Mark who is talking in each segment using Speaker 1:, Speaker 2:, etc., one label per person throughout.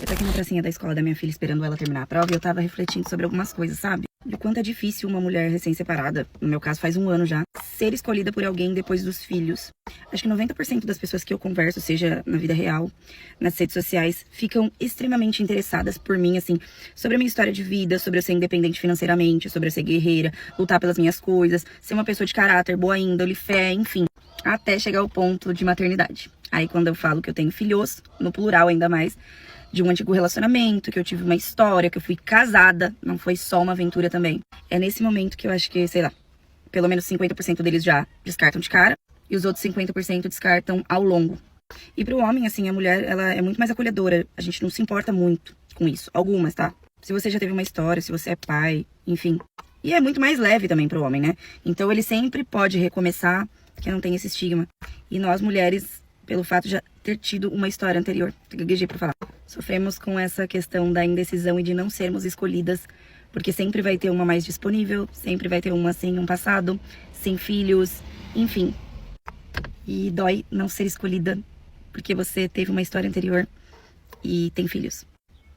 Speaker 1: Eu tô aqui na pracinha da escola da minha filha esperando ela terminar a prova e eu tava refletindo sobre algumas coisas, sabe? Do quanto é difícil uma mulher recém-separada, no meu caso faz 1 ano já, ser escolhida por alguém depois dos filhos. Acho que 90% das pessoas que eu converso, seja na vida real, nas redes sociais, ficam extremamente interessadas por mim, assim, sobre a minha história de vida, sobre eu ser independente financeiramente, sobre eu ser guerreira, lutar pelas minhas coisas, ser uma pessoa de caráter, boa índole, fé, enfim, até chegar ao ponto de maternidade. Aí quando eu falo que eu tenho filhos, no plural ainda mais, de um antigo relacionamento, que eu tive uma história, que eu fui casada, não foi só uma aventura também. É nesse momento que eu acho que, sei lá, pelo menos 50% deles já descartam de cara, e os outros 50% descartam ao longo. E pro homem, assim, a mulher, ela é muito mais acolhedora, a gente não se importa muito com isso, algumas, tá? Se você já teve uma história, se você é pai, enfim. E é muito mais leve também pro homem, né? Então ele sempre pode recomeçar, que não tem esse estigma. E nós, mulheres, pelo fato de já ter tido uma história anterior, gaguejei pra falar, sofremos com essa questão da indecisão e de não sermos escolhidas, porque sempre vai ter uma mais disponível, sempre vai ter uma sem um passado, sem filhos, enfim. E dói não ser escolhida porque você teve uma história anterior e tem filhos.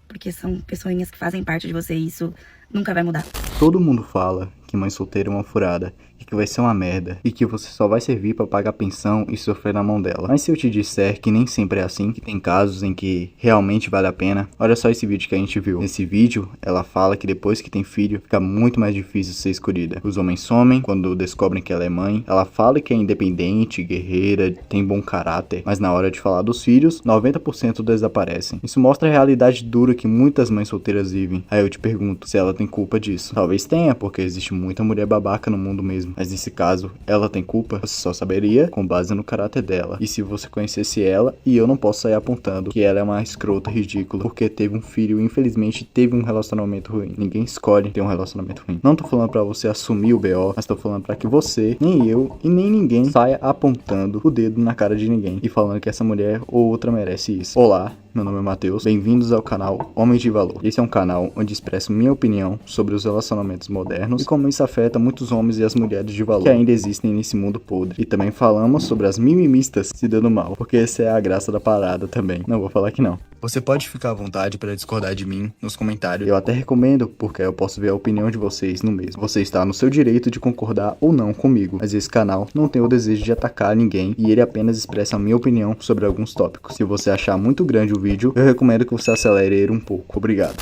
Speaker 1: Porque são pessoinhas que fazem parte de você e isso nunca vai mudar.
Speaker 2: Todo mundo fala que mãe solteira é uma furada e que vai ser uma merda e que você só vai servir pra pagar pensão e sofrer na mão dela. Mas se eu te disser que nem sempre é assim, que tem casos em que realmente vale a pena, olha só esse vídeo que a gente viu. Nesse vídeo, ela fala que depois que tem filho, fica muito mais difícil ser escolhida. Os homens somem quando descobrem que ela é mãe. Ela fala que é independente, guerreira, tem bom caráter, mas na hora de falar dos filhos, 90% desaparecem. Isso mostra a realidade dura que muitas mães solteiras vivem. Aí eu te pergunto se ela tem culpa disso. Talvez tenha, porque existe muita mulher babaca no mundo mesmo. Mas nesse caso, ela tem culpa? Você só saberia com base no caráter dela. E se você conhecesse ela, e eu não posso sair apontando que ela é uma escrota ridícula, porque teve um filho e infelizmente teve um relacionamento ruim. Ninguém escolhe ter um relacionamento ruim. Não tô falando pra você assumir o BO, mas tô falando pra que você, nem eu e nem ninguém saia apontando o dedo na cara de ninguém e falando que essa mulher ou outra merece isso. Olá, meu nome é Matheus, bem-vindos ao canal Homens de Valor. Esse é um canal onde expresso minha opinião sobre os relacionamentos modernos e como isso afeta muitos homens e as mulheres de valor que ainda existem nesse mundo podre. E também falamos sobre as mimimistas se dando mal, porque essa é a graça da parada também. Não vou falar que não. Você pode ficar à vontade para discordar de mim nos comentários. Eu até recomendo, porque eu posso ver a opinião de vocês no mesmo. Você está no seu direito de concordar ou não comigo, mas esse canal não tem o desejo de atacar ninguém e ele apenas expressa a minha opinião sobre alguns tópicos. Se você achar muito grande o vídeo, eu recomendo que você acelere ele um pouco. Obrigado.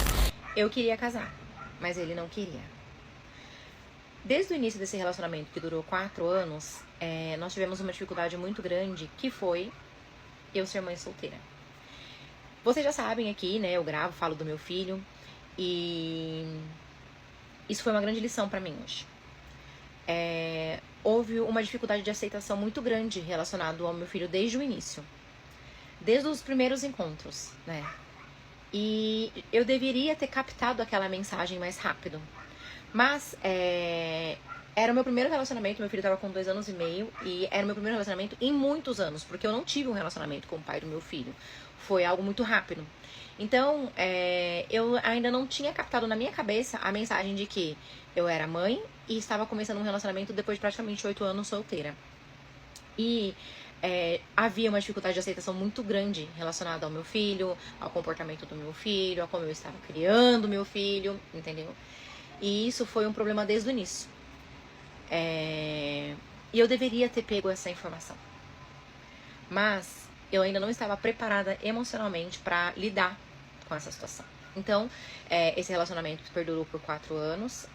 Speaker 3: Eu queria casar, mas ele não queria. Desde o início desse relacionamento, que durou 4 anos, nós tivemos uma dificuldade muito grande, que foi eu ser mãe solteira. Vocês já sabem aqui, né, eu gravo, falo do meu filho, e isso foi uma grande lição pra mim hoje. Houve uma dificuldade de aceitação muito grande relacionada ao meu filho desde o início. Desde os primeiros encontros, né? E eu deveria ter captado aquela mensagem mais rápido. Mas era o meu primeiro relacionamento, meu filho estava com 2 anos e meio, e era o meu primeiro relacionamento em muitos anos, porque eu não tive um relacionamento com o pai do meu filho. Foi algo muito rápido. Então, eu ainda não tinha captado na minha cabeça a mensagem de que eu era mãe e estava começando um relacionamento depois de praticamente 8 anos solteira. E havia uma dificuldade de aceitação muito grande relacionada ao meu filho, ao comportamento do meu filho, a como eu estava criando meu filho, entendeu? E isso foi um problema desde o início. E eu deveria ter pego essa informação. Mas eu ainda não estava preparada emocionalmente para lidar com essa situação. Então, esse relacionamento perdurou por 4 anos.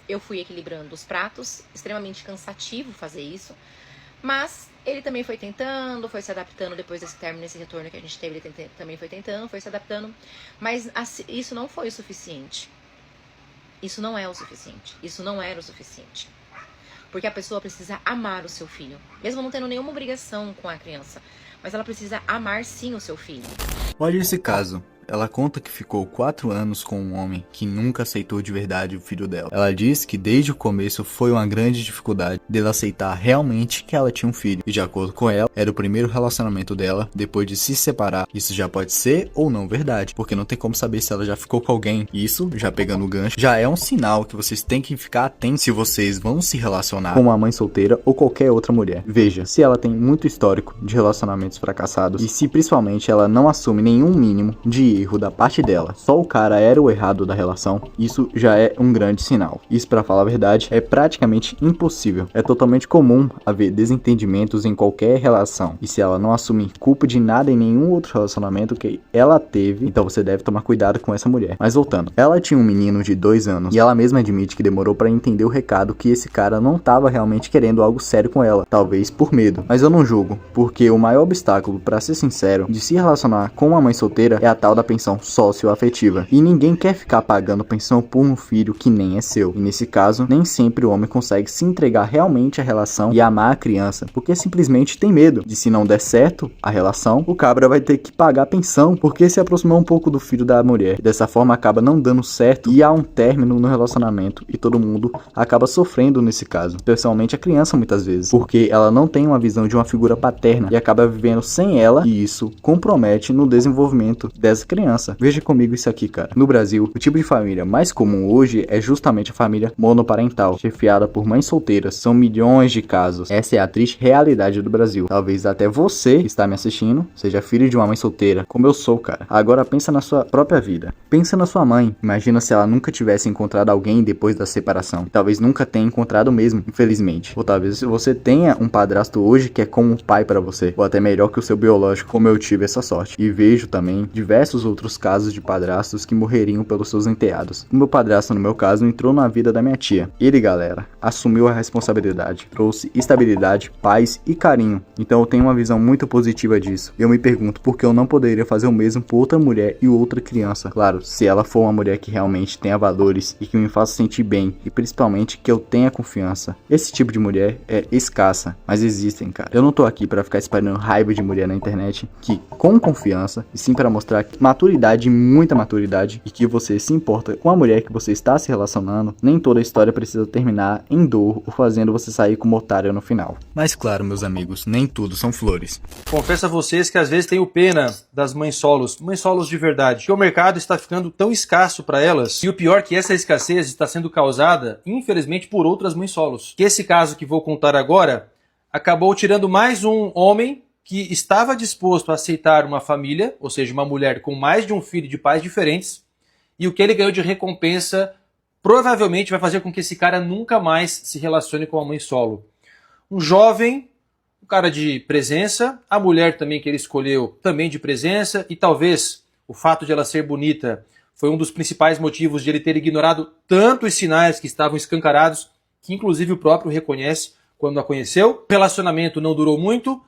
Speaker 3: Eu fui equilibrando os pratos, extremamente cansativo fazer isso. Mas ele também foi tentando, foi se adaptando depois desse término, nesse retorno que a gente teve, ele também foi tentando, foi se adaptando. Mas isso não foi o suficiente. Isso não é o suficiente. Isso não era o suficiente. Porque a pessoa precisa amar o seu filho. Mesmo não tendo nenhuma obrigação com a criança. Mas ela precisa amar sim o seu filho.
Speaker 2: Olha esse caso. Ela conta que ficou 4 anos com um homem que nunca aceitou de verdade o filho dela. Ela diz que desde o começo foi uma grande dificuldade dela aceitar realmente que ela tinha um filho. E de acordo com ela, era o primeiro relacionamento dela depois de se separar. Isso já pode ser ou não verdade, porque não tem como saber se ela já ficou com alguém. Isso, já pegando o gancho, já é um sinal que vocês têm que ficar atentos se vocês vão se relacionar com uma mãe solteira ou qualquer outra mulher. Veja, se ela tem muito histórico de relacionamentos fracassados e se principalmente ela não assume nenhum mínimo de erro da parte dela, só o cara era o errado da relação, isso já é um grande sinal. Isso, pra falar a verdade, é praticamente impossível. É totalmente comum haver desentendimentos em qualquer relação, e se ela não assumir culpa de nada em nenhum outro relacionamento que ela teve, então você deve tomar cuidado com essa mulher. Mas voltando, ela tinha um menino de 2 anos, e ela mesma admite que demorou pra entender o recado que esse cara não tava realmente querendo algo sério com ela, talvez por medo. Mas eu não julgo, porque o maior obstáculo, pra ser sincero, de se relacionar com uma mãe solteira é a tal da pensão socioafetiva. E ninguém quer ficar pagando pensão por um filho que nem é seu. E nesse caso, nem sempre o homem consegue se entregar realmente à relação e amar a criança, porque simplesmente tem medo de, se não der certo a relação, o cabra vai ter que pagar pensão, porque se aproximou um pouco do filho da mulher. E dessa forma acaba não dando certo e há um término no relacionamento, e todo mundo acaba sofrendo nesse caso, especialmente a criança muitas vezes, porque ela não tem uma visão de uma figura paterna e acaba vivendo sem ela, e isso compromete no desenvolvimento dessa criança. Veja comigo isso aqui, cara. No Brasil, o tipo de família mais comum hoje é justamente a família monoparental, chefiada por mães solteiras. São milhões de casos. Essa é a triste realidade do Brasil. Talvez até você que está me assistindo seja filho de uma mãe solteira, como eu sou, cara. Agora pensa na sua própria vida. Pensa na sua mãe. Imagina se ela nunca tivesse encontrado alguém depois da separação. Talvez nunca tenha encontrado mesmo, infelizmente. Ou talvez você tenha um padrasto hoje que é como um pai para você, ou até melhor que o seu biológico, como eu tive essa sorte. E vejo também diversos outros casos de padrastos que morreriam pelos seus enteados. O meu padrasto, no meu caso, entrou na vida da minha tia. Ele, galera, assumiu a responsabilidade, trouxe estabilidade, paz e carinho. Então eu tenho uma visão muito positiva disso. Eu me pergunto por que eu não poderia fazer o mesmo por outra mulher e outra criança. Claro, se ela for uma mulher que realmente tenha valores e que me faça sentir bem, e principalmente que eu tenha confiança. Esse tipo de mulher é escassa, mas existem, cara. Eu não tô aqui pra ficar espalhando raiva de mulher na internet, que com confiança, e sim para mostrar maturidade, muita maturidade, e que você se importa com a mulher que você está se relacionando. Nem toda a história precisa terminar em dor ou fazendo você sair como otário no final. Mas claro, meus amigos, nem tudo são flores.
Speaker 4: Confesso a vocês que às vezes tenho pena das mães solos de verdade, que o mercado está ficando tão escasso para elas, e o pior é que essa escassez está sendo causada, infelizmente, por outras mães solos. Que esse caso que vou contar agora acabou tirando mais um homem que estava disposto a aceitar uma família, ou seja, uma mulher com mais de um filho de pais diferentes, e o que ele ganhou de recompensa provavelmente vai fazer com que esse cara nunca mais se relacione com a mãe solo. Um jovem, um cara de presença, a mulher também que ele escolheu também de presença, e talvez o fato de ela ser bonita foi um dos principais motivos de ele ter ignorado tantos sinais que estavam escancarados, que inclusive o próprio reconhece quando a conheceu. O relacionamento não durou muito,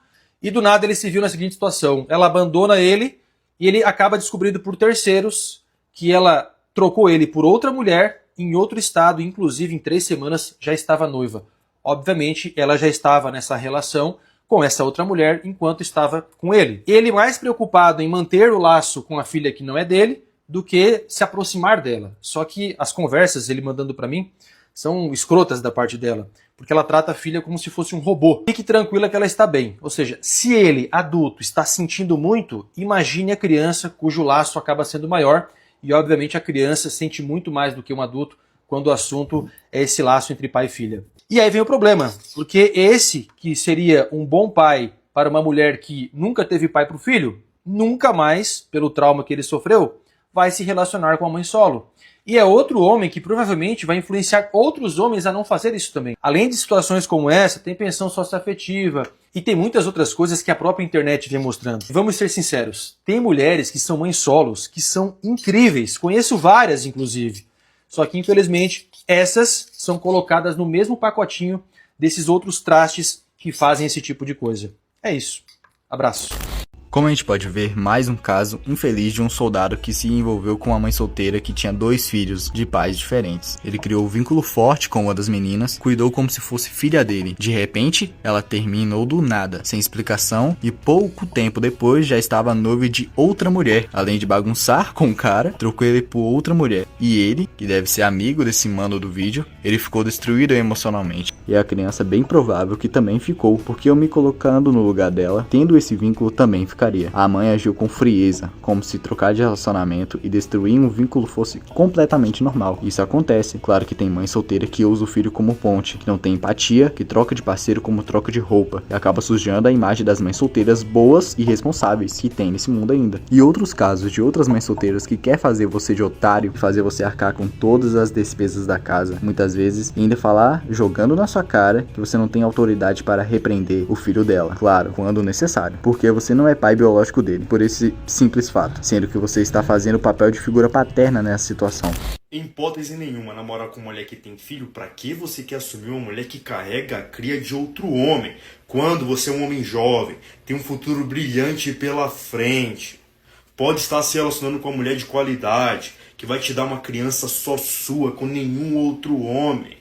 Speaker 4: e do nada ele se viu na seguinte situação: ela abandona ele e ele acaba descobrindo por terceiros que ela trocou ele por outra mulher em outro estado, inclusive em 3 semanas já estava noiva. Obviamente ela já estava nessa relação com essa outra mulher enquanto estava com ele. Ele mais preocupado em manter o laço com a filha que não é dele do que se aproximar dela. Só que as conversas, ele mandando para mim, são escrotas da parte dela, porque ela trata a filha como se fosse um robô. Fique tranquila que ela está bem. Ou seja, se ele, adulto, está sentindo muito, imagine a criança cujo laço acaba sendo maior, e obviamente a criança sente muito mais do que um adulto quando o assunto é esse laço entre pai e filha. E aí vem o problema, porque esse que seria um bom pai para uma mulher que nunca teve pai para o filho, nunca mais, pelo trauma que ele sofreu, vai se relacionar com a mãe solo. E é outro homem que provavelmente vai influenciar outros homens a não fazer isso também. Além de situações como essa, tem pensão socioafetiva e tem muitas outras coisas que a própria internet vem mostrando. Vamos ser sinceros, tem mulheres que são mães solos que são incríveis, conheço várias inclusive. Só que infelizmente essas são colocadas no mesmo pacotinho desses outros trastes que fazem esse tipo de coisa. É isso. Abraço.
Speaker 2: Como a gente pode ver, mais um caso infeliz de um soldado que se envolveu com uma mãe solteira que tinha 2 filhos de pais diferentes. Ele criou um vínculo forte com uma das meninas, cuidou como se fosse filha dele. De repente, ela terminou do nada, sem explicação, e pouco tempo depois já estava noiva de outra mulher. Além de bagunçar com o cara, trocou ele por outra mulher. E ele, que deve ser amigo desse mano do vídeo, ele ficou destruído emocionalmente. E a criança é bem provável que também ficou, porque eu me colocando no lugar dela, tendo esse vínculo também ficaria. A mãe agiu com frieza, como se trocar de relacionamento e destruir um vínculo fosse completamente normal. Isso acontece. Claro que tem mãe solteira que usa o filho como ponte, que não tem empatia, que troca de parceiro como troca de roupa, e acaba sujando a imagem das mães solteiras boas e responsáveis que tem nesse mundo ainda. E outros casos de outras mães solteiras que quer fazer você de otário, fazer você arcar com todas as despesas da casa, muitas vezes, e ainda falar, jogando na sua cara, que você não tem autoridade para repreender o filho dela, claro, quando necessário, porque você não é pai biológico dele, por esse simples fato, sendo que você está fazendo o papel de figura paterna nessa situação.
Speaker 5: Em hipótese nenhuma, namorar com uma mulher que tem filho, pra que você quer assumir uma mulher que carrega a cria de outro homem? Quando você é um homem jovem, tem um futuro brilhante pela frente, pode estar se relacionando com uma mulher de qualidade, que vai te dar uma criança só sua, com nenhum outro homem.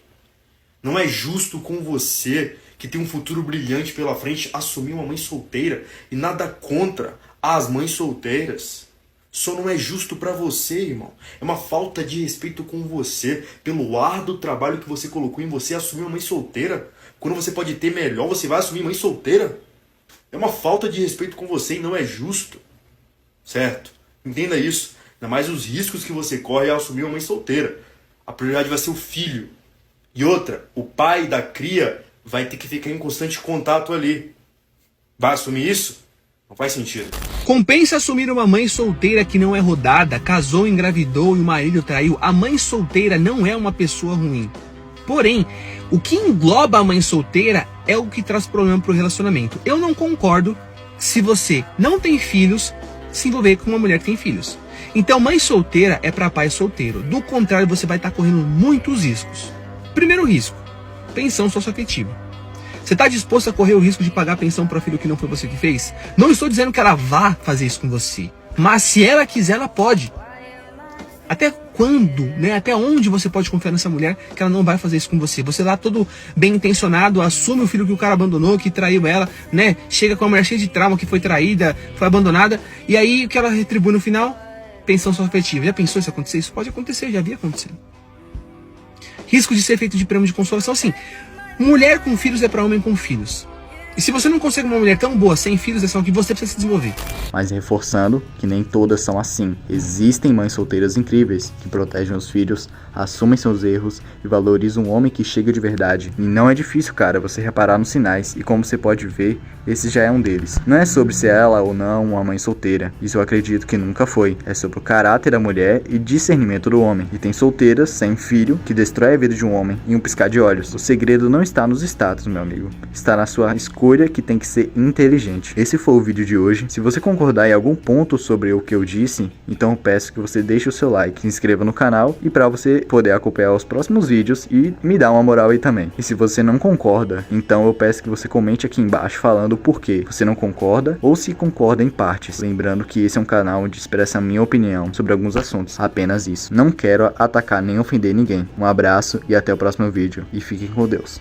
Speaker 5: Não é justo com você, que tem um futuro brilhante pela frente, assumir uma mãe solteira, e nada contra as mães solteiras. Só não é justo pra você, irmão. É uma falta de respeito com você, pelo árduo trabalho que você colocou em você assumir uma mãe solteira. Quando você pode ter melhor, você vai assumir mãe solteira. É uma falta de respeito com você e não é justo. Certo? Entenda isso. Ainda mais os riscos que você corre ao assumir uma mãe solteira. A prioridade vai ser o filho. E outra, o pai da cria vai ter que ficar em constante contato ali. Vai assumir isso? Não faz sentido.
Speaker 6: Compensa assumir uma mãe solteira que não é rodada, casou, engravidou e o marido traiu. A mãe solteira não é uma pessoa ruim. Porém, o que engloba a mãe solteira é o que traz problema para o relacionamento. Eu não concordo se você não tem filhos, se envolver com uma mulher que tem filhos. Então, mãe solteira é para pai solteiro. Do contrário, você vai estar correndo muitos riscos. Primeiro risco, pensão socioafetiva. Você está disposto a correr o risco de pagar pensão para filho que não foi você que fez? Não estou dizendo que ela vá fazer isso com você, mas se ela quiser, ela pode. Até quando, né? Até onde você pode confiar nessa mulher que ela não vai fazer isso com você? Você lá todo bem intencionado, assume o filho que o cara abandonou, que traiu ela, né? Chega com a mulher cheia de trauma, que foi traída, foi abandonada, e aí o que ela retribui no final? Pensão socioafetiva. Já pensou isso acontecer? Isso pode acontecer, já havia acontecido. Risco de ser feito de prêmio de consolação, sim. Mulher com filhos é para homem com filhos. E se você não consegue uma mulher tão boa sem filhos, é só que você precisa se desenvolver.
Speaker 2: Mas reforçando que nem todas são assim. Existem mães solteiras incríveis que protegem os filhos, assumem seus erros e valorizam um homem que chega de verdade. E não é difícil, cara, você reparar nos sinais. E como você pode ver, esse já é um deles. Não é sobre se ela ou não uma mãe solteira. Isso eu acredito que nunca foi. É sobre o caráter da mulher e discernimento do homem. E tem solteiras sem filho que destrói a vida de um homem em um piscar de olhos. O segredo não está nos status, meu amigo. Está na sua escolha, que tem que ser inteligente. Esse foi o vídeo de hoje. Se você concordar em algum ponto sobre o que eu disse, então eu peço que você deixe o seu like, se inscreva no canal e para você poder acompanhar os próximos vídeos e me dar uma moral aí também. E se você não concorda, então eu peço que você comente aqui embaixo falando por que você não concorda ou se concorda em partes. Lembrando que esse é um canal onde expressa a minha opinião sobre alguns assuntos, apenas isso. Não quero atacar nem ofender ninguém. Um abraço e até o próximo vídeo e fiquem com Deus.